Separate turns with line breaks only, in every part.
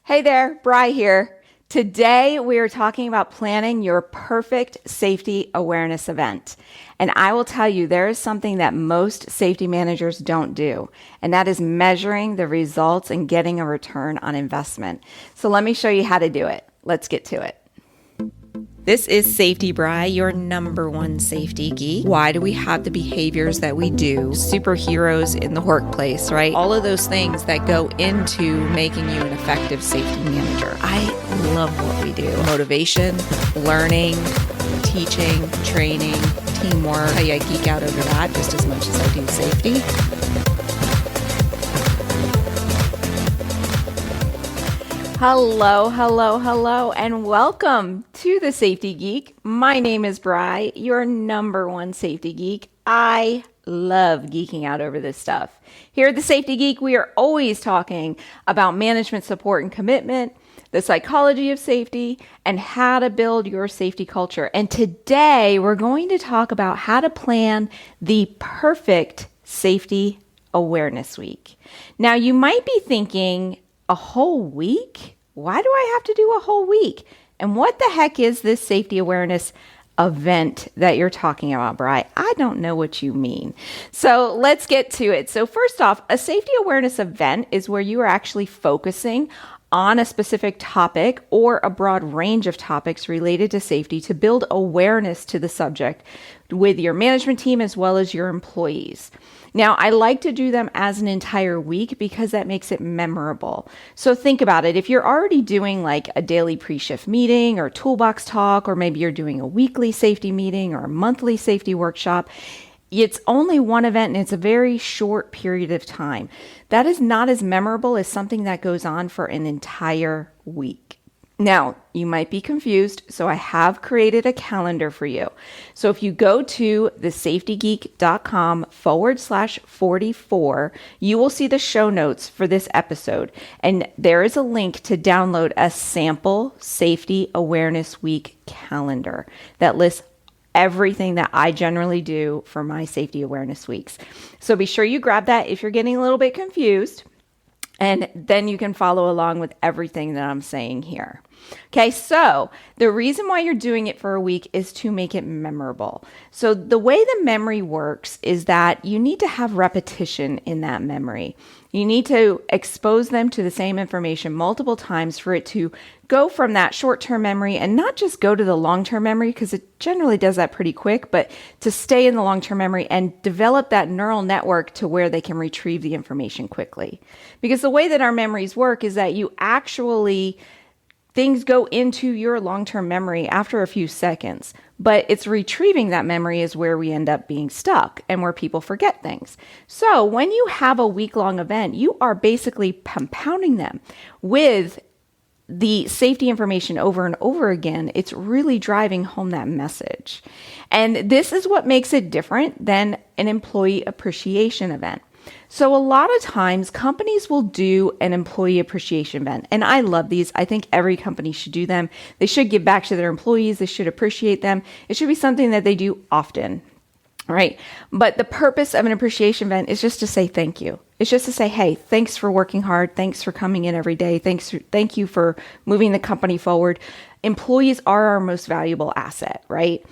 Hey there, Bri here. Today we are talking about planning your perfect safety awareness event. And I will tell you, there is something that most safety managers don't do, and that is measuring the results and getting a return on investment. So let me show you how to do it. Let's get to it. This is Safety Bri, your number one safety geek. Why do we have the behaviors that we do? Superheroes in the workplace, right? All of those things that go into making you an effective safety manager. I love what we do. Motivation, learning, teaching, training, teamwork. I geek out over that just as much as I do safety. Hello, and welcome to the Safety Geek. My name is Bri, your number one safety geek. I love geeking out over this stuff. Here at the Safety Geek, we are always talking about management support and commitment, the psychology of safety, and how to build your safety culture. And today, we're going to talk about how to plan the perfect safety awareness week. Now, you might be thinking, a whole week? Why do I have to do a whole week? And what the heck is this safety awareness event that you're talking about, Bri? I don't know what you mean. So let's get to it. So first off, a safety awareness event is where you are actually focusing on a specific topic or a broad range of topics related to safety to build awareness to the subject with your management team as well as your employees. Now, I like to do them as an entire week because that makes it memorable. So think about it. If you're already doing like a daily pre-shift meeting or toolbox talk, or maybe you're doing a weekly safety meeting or a monthly safety workshop, it's only one event and it's a very short period of time. That is not as memorable as something that goes on for an entire week. Now, you might be confused, so I have created a calendar for you. So if you go to thesafetygeek.com/44, you will see the show notes for this episode. And there is a link to download a sample Safety Awareness Week calendar that lists everything that I generally do for my safety awareness weeks. So be sure you grab that if you're getting a little bit confused, and then you can follow along with everything that I'm saying here. Okay, so the reason why you're doing it for a week is to make it memorable. So the way the memory works is that you need to have repetition in that memory. You need to expose them to the same information multiple times for it to go from that short-term memory and not just go to the long-term memory, because it generally does that pretty quick, but to stay in the long-term memory and develop that neural network to where they can retrieve the information quickly. Because the way that our memories work is that things go into your long-term memory after a few seconds, but it's retrieving that memory is where we end up being stuck and where people forget things. So when you have a week-long event, you are basically compounding them with the safety information over and over again. It's really driving home that message. And this is what makes it different than an employee appreciation event. So a lot of times companies will do an employee appreciation event, and I love these. I think every company should do them. They should give back to their employees. They should appreciate them. It should be something that they do often, right? But the purpose of an appreciation event is just to say thank you. It's just to say, hey, thanks for working hard. Thanks for coming in every day. Thank you for moving the company forward. Employees are our most valuable asset, right?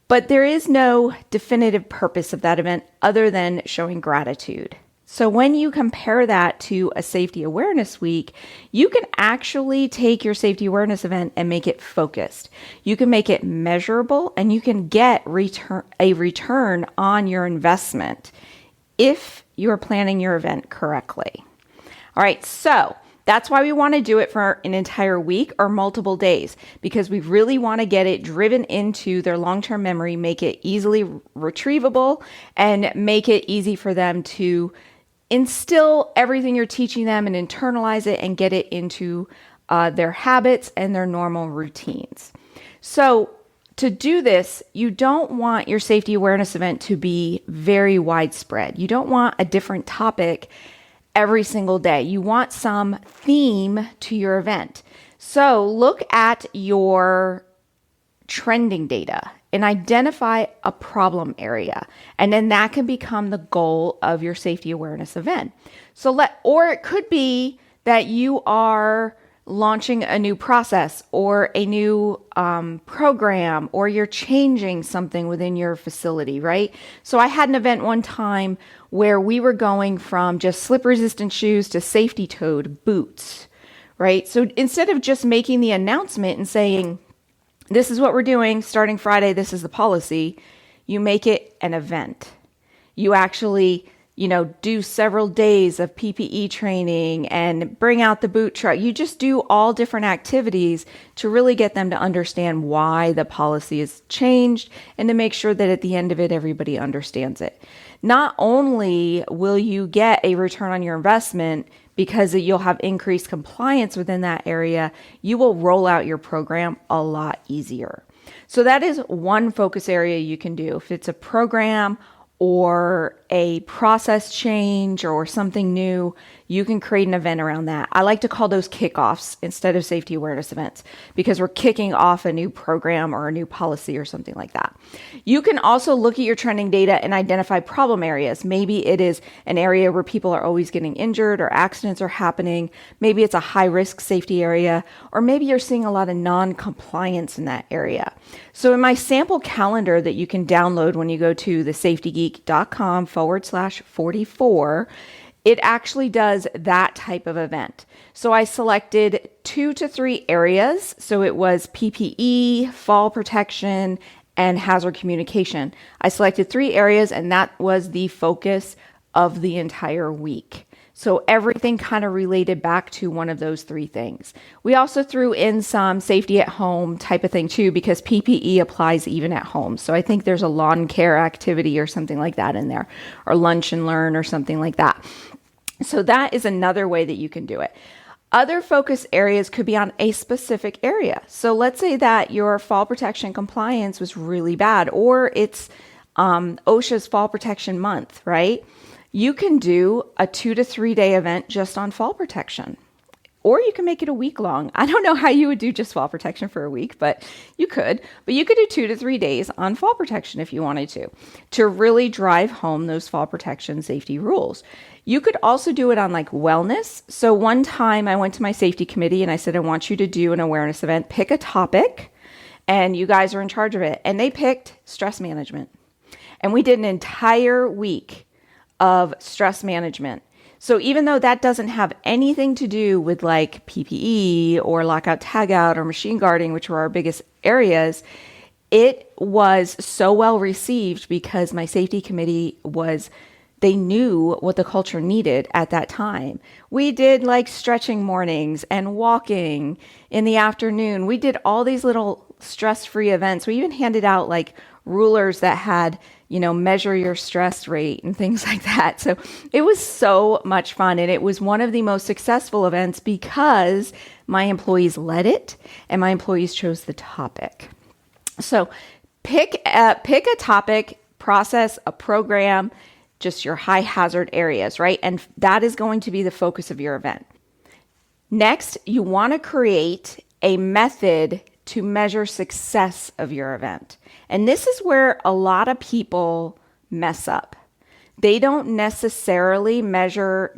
But there is no definitive purpose of that event other than showing gratitude. So when you compare that to a safety awareness week, you can actually take your safety awareness event and make it focused. You can make it measurable, and you can get a return on your investment if you're planning your event correctly. All right, so that's why we want to do it for an entire week or multiple days, because we really want to get it driven into their long-term memory, make it easily retrievable, and make it easy for them to instill everything you're teaching them and internalize it and get it into their habits and their normal routines. So to do this, you don't want your safety awareness event to be very widespread. You don't want a different topic every single day. You want some theme to your event. So look at your trending data and identify a problem area. And then that can become the goal of your safety awareness event. Or it could be that you are launching a new process or a new program, or you're changing something within your facility, right? So I had an event one time where we were going from just slip resistant shoes to safety toed boots, right? So instead of just making the announcement and saying, this is what we're doing starting Friday, this is the policy, you make it an event. You actually do several days of PPE training and bring out the boot truck. You just do all different activities to really get them to understand why the policy is changed and to make sure that at the end of it, everybody understands it. Not only will you get a return on your investment because you'll have increased compliance within that area, you will roll out your program a lot easier. So that is one focus area you can do. If it's a program or a process change or something new, you can create an event around that. I like to call those kickoffs instead of safety awareness events because we're kicking off a new program or a new policy or something like that. You can also look at your trending data and identify problem areas. Maybe it is an area where people are always getting injured or accidents are happening. Maybe it's a high risk safety area, or maybe you're seeing a lot of non-compliance in that area. So in my sample calendar that you can download when you go to thesafetygeek.com/44, it actually does that type of event. So I selected 2 to 3 areas. So it was PPE, fall protection, and hazard communication. I selected 3 areas, and that was the focus of the entire week. So everything kind of related back to one of those 3 things. We also threw in some safety at home type of thing too, because PPE applies even at home. So I think there's a lawn care activity or something like that in there, or lunch and learn or something like that. So that is another way that you can do it. Other focus areas could be on a specific area. So let's say that your fall protection compliance was really bad, or it's OSHA's fall protection month, right? You can do a 2 to 3 day event just on fall protection, or you can make it a week long. I don't know how you would do just fall protection for a week, but you could. But you could do 2 to 3 days on fall protection if you wanted to really drive home those fall protection safety rules. You could also do it on like wellness. So one time I went to my safety committee and I said, I want you to do an awareness event, pick a topic, and you guys are in charge of it. And they picked stress management. And we did an entire week of stress management. So even though that doesn't have anything to do with like PPE or lockout tagout or machine guarding, which were our biggest areas, it was so well received because my safety committee they knew what the culture needed at that time. We did like stretching mornings and walking in the afternoon. We did all these little stress-free events. We even handed out like rulers that had, measure your stress rate and things like that. So it was so much fun. And it was one of the most successful events because my employees led it and my employees chose the topic. So pick a topic, process, a program, just your high hazard areas, right? And that is going to be the focus of your event. Next, you want to create a method to measure success of your event. And this is where a lot of people mess up. They don't necessarily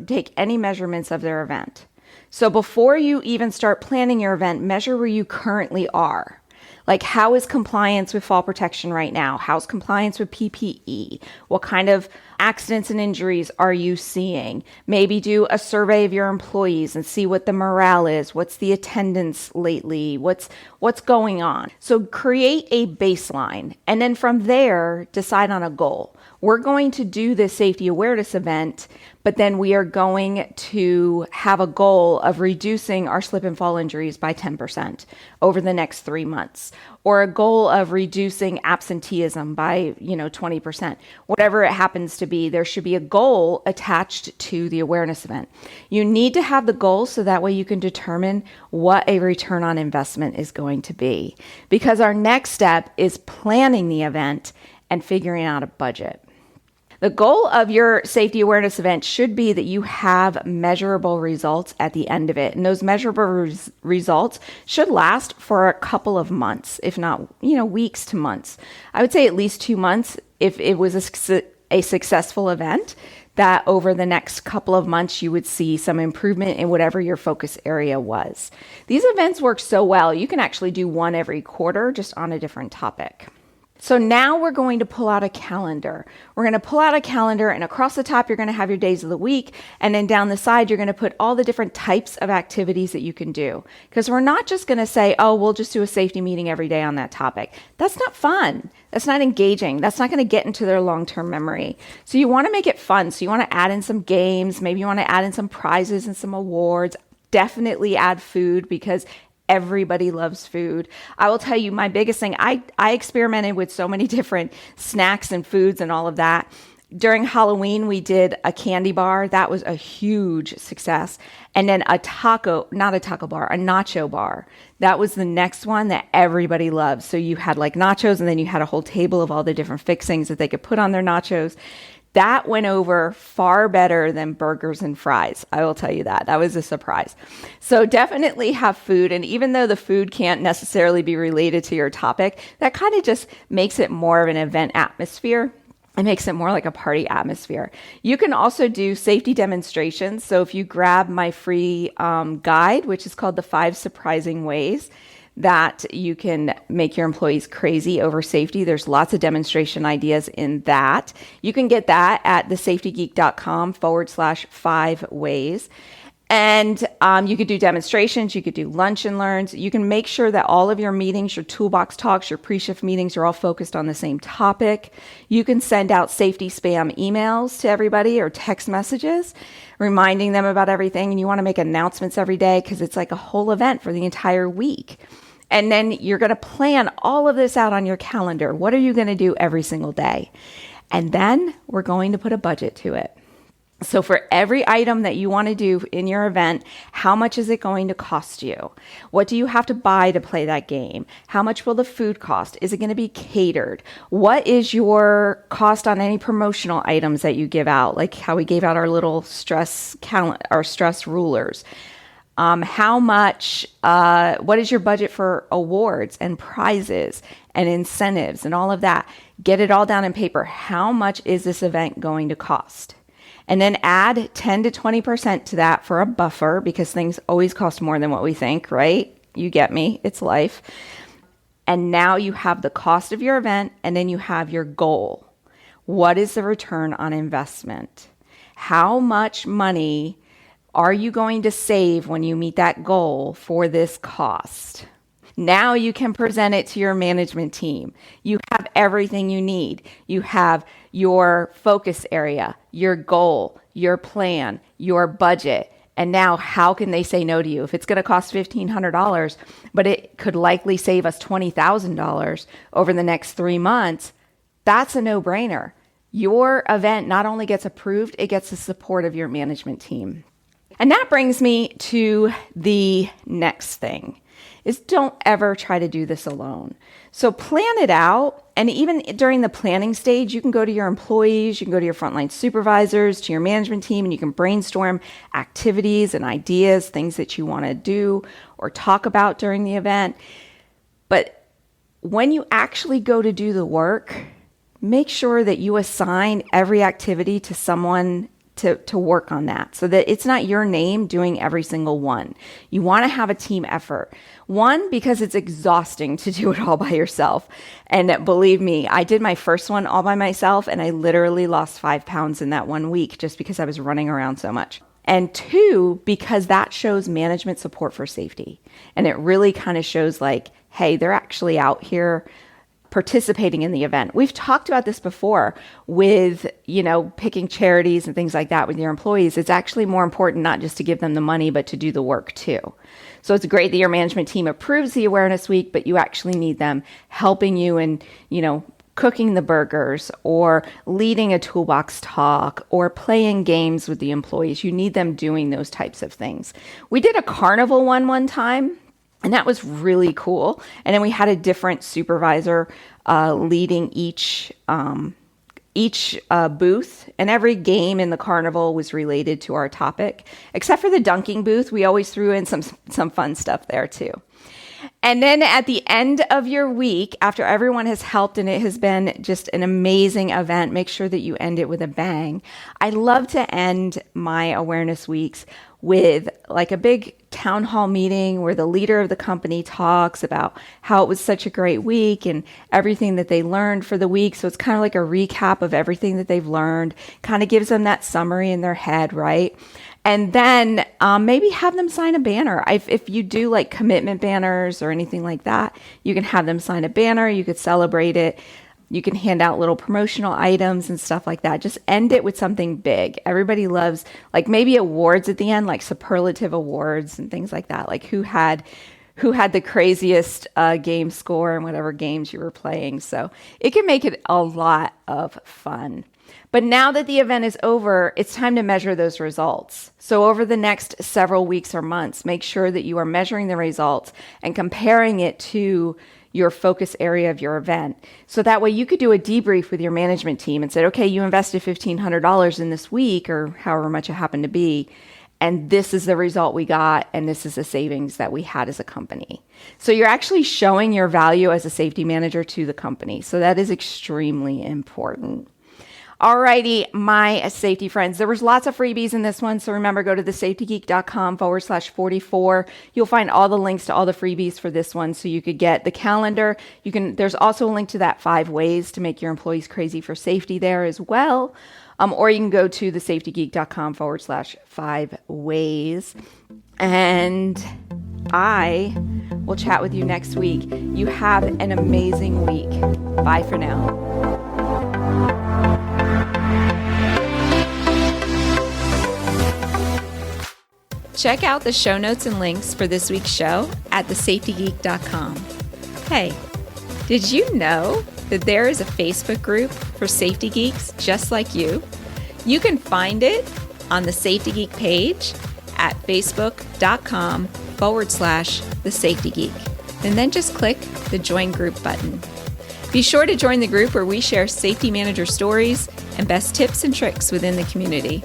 take any measurements of their event. So before you even start planning your event, measure where you currently are. Like, how is compliance with fall protection right now? How's compliance with PPE? What kind of accidents and injuries are you seeing? Maybe do a survey of your employees and see what the morale is. What's the attendance lately? What's going on? So create a baseline. And then from there, decide on a goal. We're going to do this safety awareness event, but then we are going to have a goal of reducing our slip and fall injuries by 10% over the next 3 months, or a goal of reducing absenteeism by, 20%. Whatever it happens to be, there should be a goal attached to the awareness event. You need to have the goal so that way you can determine what a return on investment is going to be. Because our next step is planning the event and figuring out a budget. The goal of your safety awareness event should be that you have measurable results at the end of it. And those measurable results should last for a couple of months, if not, weeks to months. I would say at least 2 months if it was a successful event. that over the next couple of months, you would see some improvement in whatever your focus area was. These events work so well, you can actually do one every quarter just on a different topic. So now we're going to pull out a calendar. We're going to pull out a calendar, and across the top, you're going to have your days of the week. And then down the side, you're going to put all the different types of activities that you can do. Because we're not just going to say, oh, we'll just do a safety meeting every day on that topic. That's not fun. That's not engaging. That's not going to get into their long-term memory. So you want to make it fun. So you want to add in some games. Maybe you want to add in some prizes and some awards. Definitely add food, because everybody loves food. I will tell you my biggest thing, I experimented with so many different snacks and foods and all of that. During Halloween, we did a candy bar. That was a huge success. And then a nacho bar. That was the next one that everybody loves. So you had like nachos, and then you had a whole table of all the different fixings that they could put on their nachos. That went over far better than burgers and fries. I will tell you that. That was a surprise. So definitely have food. And even though the food can't necessarily be related to your topic, that kind of just makes it more of an event atmosphere. It makes it more like a party atmosphere. You can also do safety demonstrations. So if you grab my free guide, which is called The 5 Surprising Ways that you can make your employees crazy over safety. There's lots of demonstration ideas in that. You can get that at thesafetygeek.com/5 ways. And you could do demonstrations, you could do lunch and learns. You can make sure that all of your meetings, your toolbox talks, your pre-shift meetings are all focused on the same topic. You can send out safety spam emails to everybody or text messages, reminding them about everything. And you want to make announcements every day because it's like a whole event for the entire week. And then you're going to plan all of this out on your calendar. What are you going to do every single day? And then we're going to put a budget to it. So for every item that you want to do in your event, how much is it going to cost you? What do you have to buy to play that game? How much will the food cost? Is it going to be catered? What is your cost on any promotional items that you give out? Like how we gave out our little stress rulers. How much, what is your budget for awards and prizes and incentives and all of that? Get it all down in paper. How much is this event going to cost? And then add 10 to 20% to that for a buffer, because things always cost more than what we think, right? You get me. It's life. And now you have the cost of your event, and then you have your goal. What is the return on investment? How much money are you going to save when you meet that goal for this cost? Now you can present it to your management team. You have everything you need. You have your focus area, your goal, your plan, your budget. And now how can they say no to you? If it's going to cost $1,500, but it could likely save us $20,000 over the next 3 months, that's a no-brainer. Your event not only gets approved, it gets the support of your management team. And that brings me to the next thing, is don't ever try to do this alone. So plan it out. And even during the planning stage, you can go to your employees, you can go to your frontline supervisors, to your management team, and you can brainstorm activities and ideas, things that you want to do or talk about during the event. But when you actually go to do the work, make sure that you assign every activity to someone to work on that, so that it's not your name doing every single one. You want to have a team effort. One, because it's exhausting to do it all by yourself. And believe me, I did my first one all by myself, and I literally lost 5 pounds in that 1 week just because I was running around so much. And two, because that shows management support for safety. And it really kind of shows like, hey, they're actually out here participating in the event. We've talked about this before with, picking charities and things like that with your employees. It's actually more important not just to give them the money, but to do the work too. So it's great that your management team approves the awareness week, but you actually need them helping you in, cooking the burgers or leading a toolbox talk or playing games with the employees. You need them doing those types of things. We did a carnival one time, and that was really cool. And then we had a different supervisor leading each booth, and every game in the carnival was related to our topic, except for the dunking booth. We always threw in some fun stuff there too. And then at the end of your week, after everyone has helped and it has been just an amazing event, make sure that you end it with a bang. I love to end my awareness weeks with like a big town hall meeting where the leader of the company talks about how it was such a great week and everything that they learned for the week. So it's kind of like a recap of everything that they've learned, kind of gives them that summary in their head, right? And then maybe have them sign a banner. If you do like commitment banners or anything like that, you can have them sign a banner. You could celebrate it. You can hand out little promotional items and stuff like that. Just end it with something big. Everybody loves like maybe awards at the end, like superlative awards and things like that. Like who had the craziest game score in whatever games you were playing. So it can make it a lot of fun. But now that the event is over, it's time to measure those results. So over the next several weeks or months, make sure that you are measuring the results and comparing it to your focus area of your event. So that way you could do a debrief with your management team and say, okay, you invested $1,500 in this week or however much it happened to be. And this is the result we got. And this is the savings that we had as a company. So you're actually showing your value as a safety manager to the company. So that is extremely important. Alrighty, my safety friends, there was lots of freebies in this one. So remember, go to thesafetygeek.com/44. You'll find all the links to all the freebies for this one. So you could get the calendar. There's also a link to that 5 ways to make your employees crazy for safety there as well. Or you can go to thesafetygeek.com/5 ways. And I will chat with you next week. You have an amazing week. Bye for now. Check out the show notes and links for this week's show at thesafetygeek.com. Hey, did you know that there is a Facebook group for safety geeks just like you? You can find it on the Safety Geek page at facebook.com/thesafetygeek. And then just click the join group button. Be sure to join the group where we share safety manager stories and best tips and tricks within the community.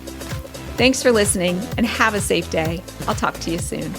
Thanks for listening and have a safe day. I'll talk to you soon.